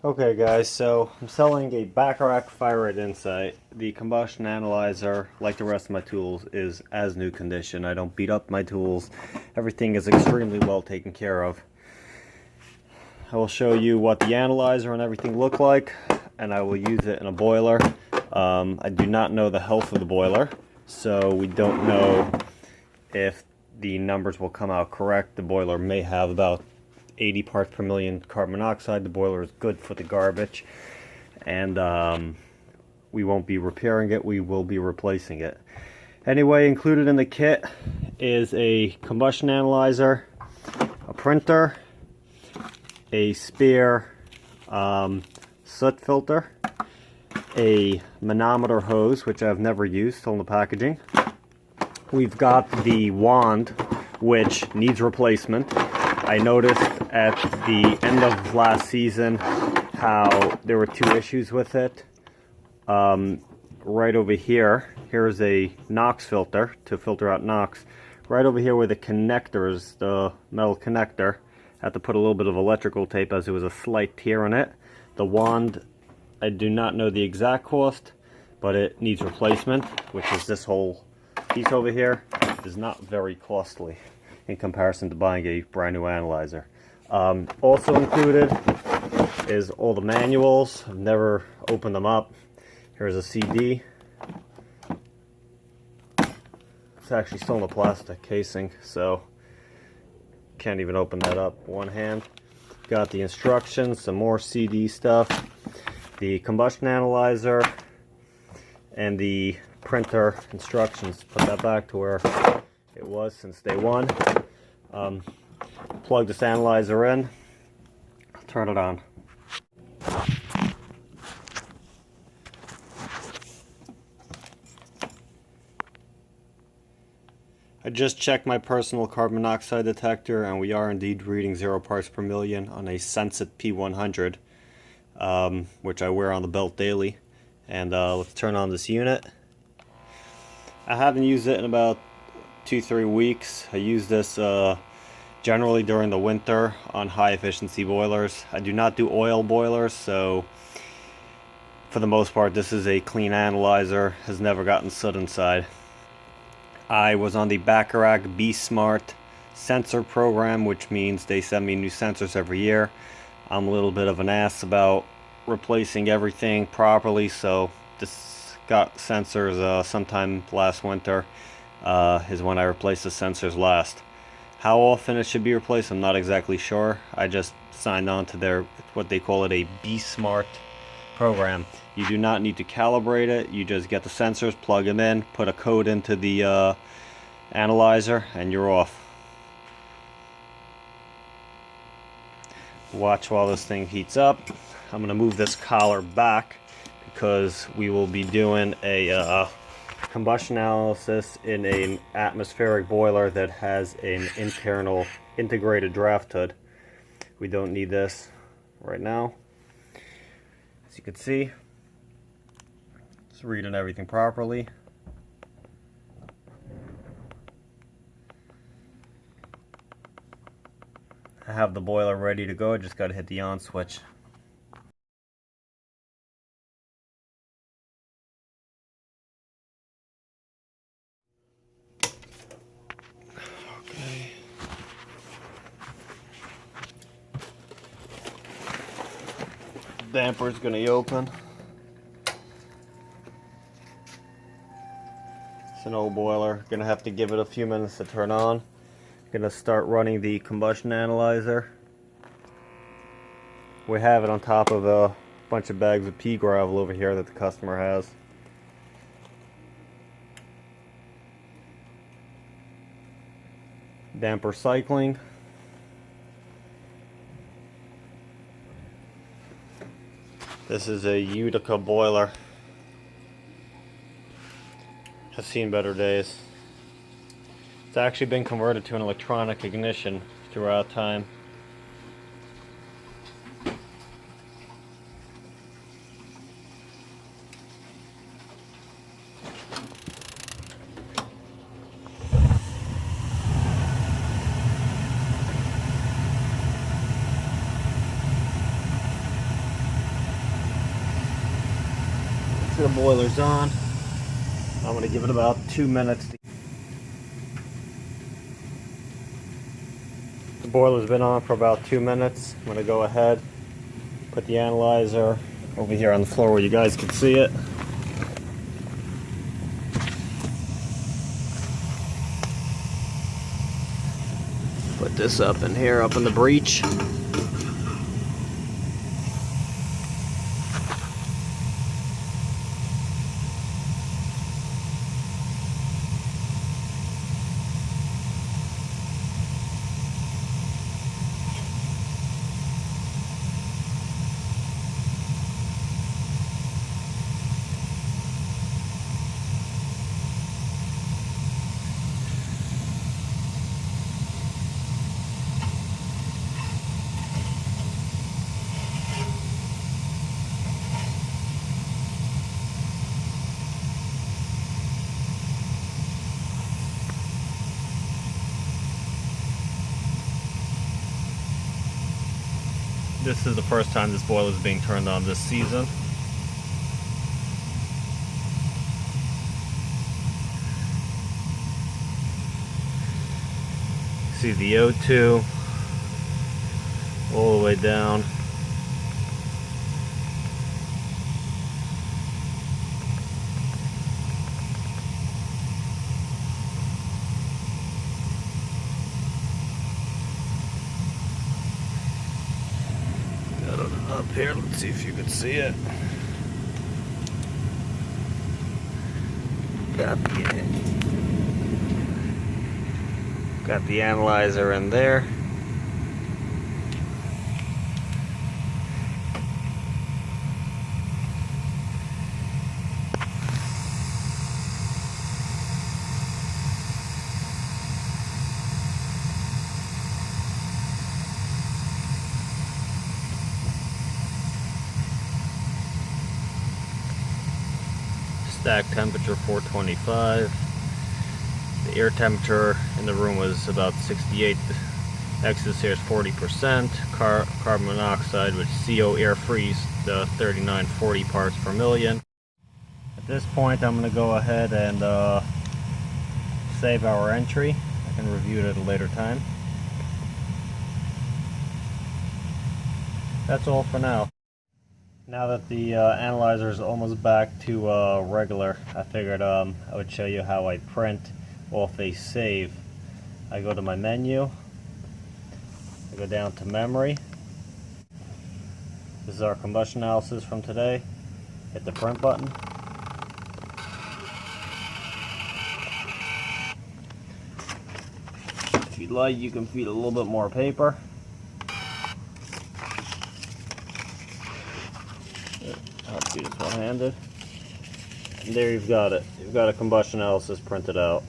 Okay guys, so I'm selling a Bacharach Fyrite Insight. The combustion analyzer, like the rest of my tools, is as new condition. I don't beat up my tools. Everything is extremely well taken care of. I will show you what the analyzer and everything look like, and I will use it in a boiler. I do not know the health of the boiler, so we don't know if the numbers will come out correct. The boiler may have about 80 parts per million carbon monoxide. The boiler is good for the garbage, and we won't be repairing it, we will be replacing it. Anyway, included in the kit is a combustion analyzer, a printer, a spare soot filter, a manometer hose, which I've never used, still in the packaging. We've got the wand, which needs replacement. I noticed at the end of last season how there were two issues with it. Right over here, here's a NOx filter to filter out NOx. Right over here where the connector is, the metal connector, I had to put a little bit of electrical tape as there was a slight tear in it. The wand, I do not know the exact cost, but it needs replacement, which is this whole piece over here. It is not very costly in comparison to buying a brand new analyzer. Also included is all the manuals. I've never opened them up. Here's a CD. It's actually still in the plastic casing, so can't even open that up one hand. Got the instructions, some more CD stuff, the combustion analyzer, and the printer instructions. Put that back to where it was since day one. Plug this analyzer in, turn it on. I just checked my personal carbon monoxide detector, and we are indeed reading 0 parts per million on a Sensit P100, which I wear on the belt daily. And let's turn on this unit. I haven't used it in about 2-3 weeks. I use this generally during the winter on high efficiency boilers. I do not do oil boilers, so for the most part this is a clean analyzer, has never gotten soot inside. I was on the Bacharach Be Smart sensor program, which means they send me new sensors every year. I'm a little bit of an ass about replacing everything properly, so this got sensors sometime last winter is when I replaced the sensors last. How often it should be replaced, I'm not exactly sure. I just signed on to their, what they call it, a Be Smart program. You do not need to calibrate it. You just get the sensors, plug them in, put a code into the analyzer, and you're off. Watch while this thing heats up. I'm going to move this collar back because we will be doing a combustion analysis in an atmospheric boiler that has an internal integrated draft hood. We don't need this right now. As you can see, it's reading everything properly. I have the boiler ready to go, I just got to hit the on switch. Okay. Damper is going to open. It's an old boiler. Going to have to give it a few minutes to turn on. Going to start running the combustion analyzer. We have it on top of a bunch of bags of pea gravel over here that the customer has. Damper cycling. This is a Utica boiler. Has seen better days. It's actually been converted to an electronic ignition throughout time. the boiler's on. I'm going to give it about 2 minutes. The boiler's been on for about 2 minutes. I'm going to go ahead, put the analyzer over here on the floor where you guys can see it. Put this up in here, up in the breech. This is the first time this boiler is being turned on this season. See the O2 all the way down. Up here, let's see if you can see it. Got the analyzer in there. Stack temperature 425. The air temperature in the room was about 68. The exit here is 40%. Carbon monoxide with CO air freeze, the 3940 parts per million. At this point, I'm going to go ahead and save our entry. I can review it at a later time. That's all for now. Now that the analyzer is almost back to regular, I figured I would show you how I print off a save. I go to my menu, I go down to memory. This is our combustion analysis from today. Hit the print button. If you'd like, you can feed a little bit more paper. I'll do this one-handed. And there you've got it. You've got a combustion analysis printed out.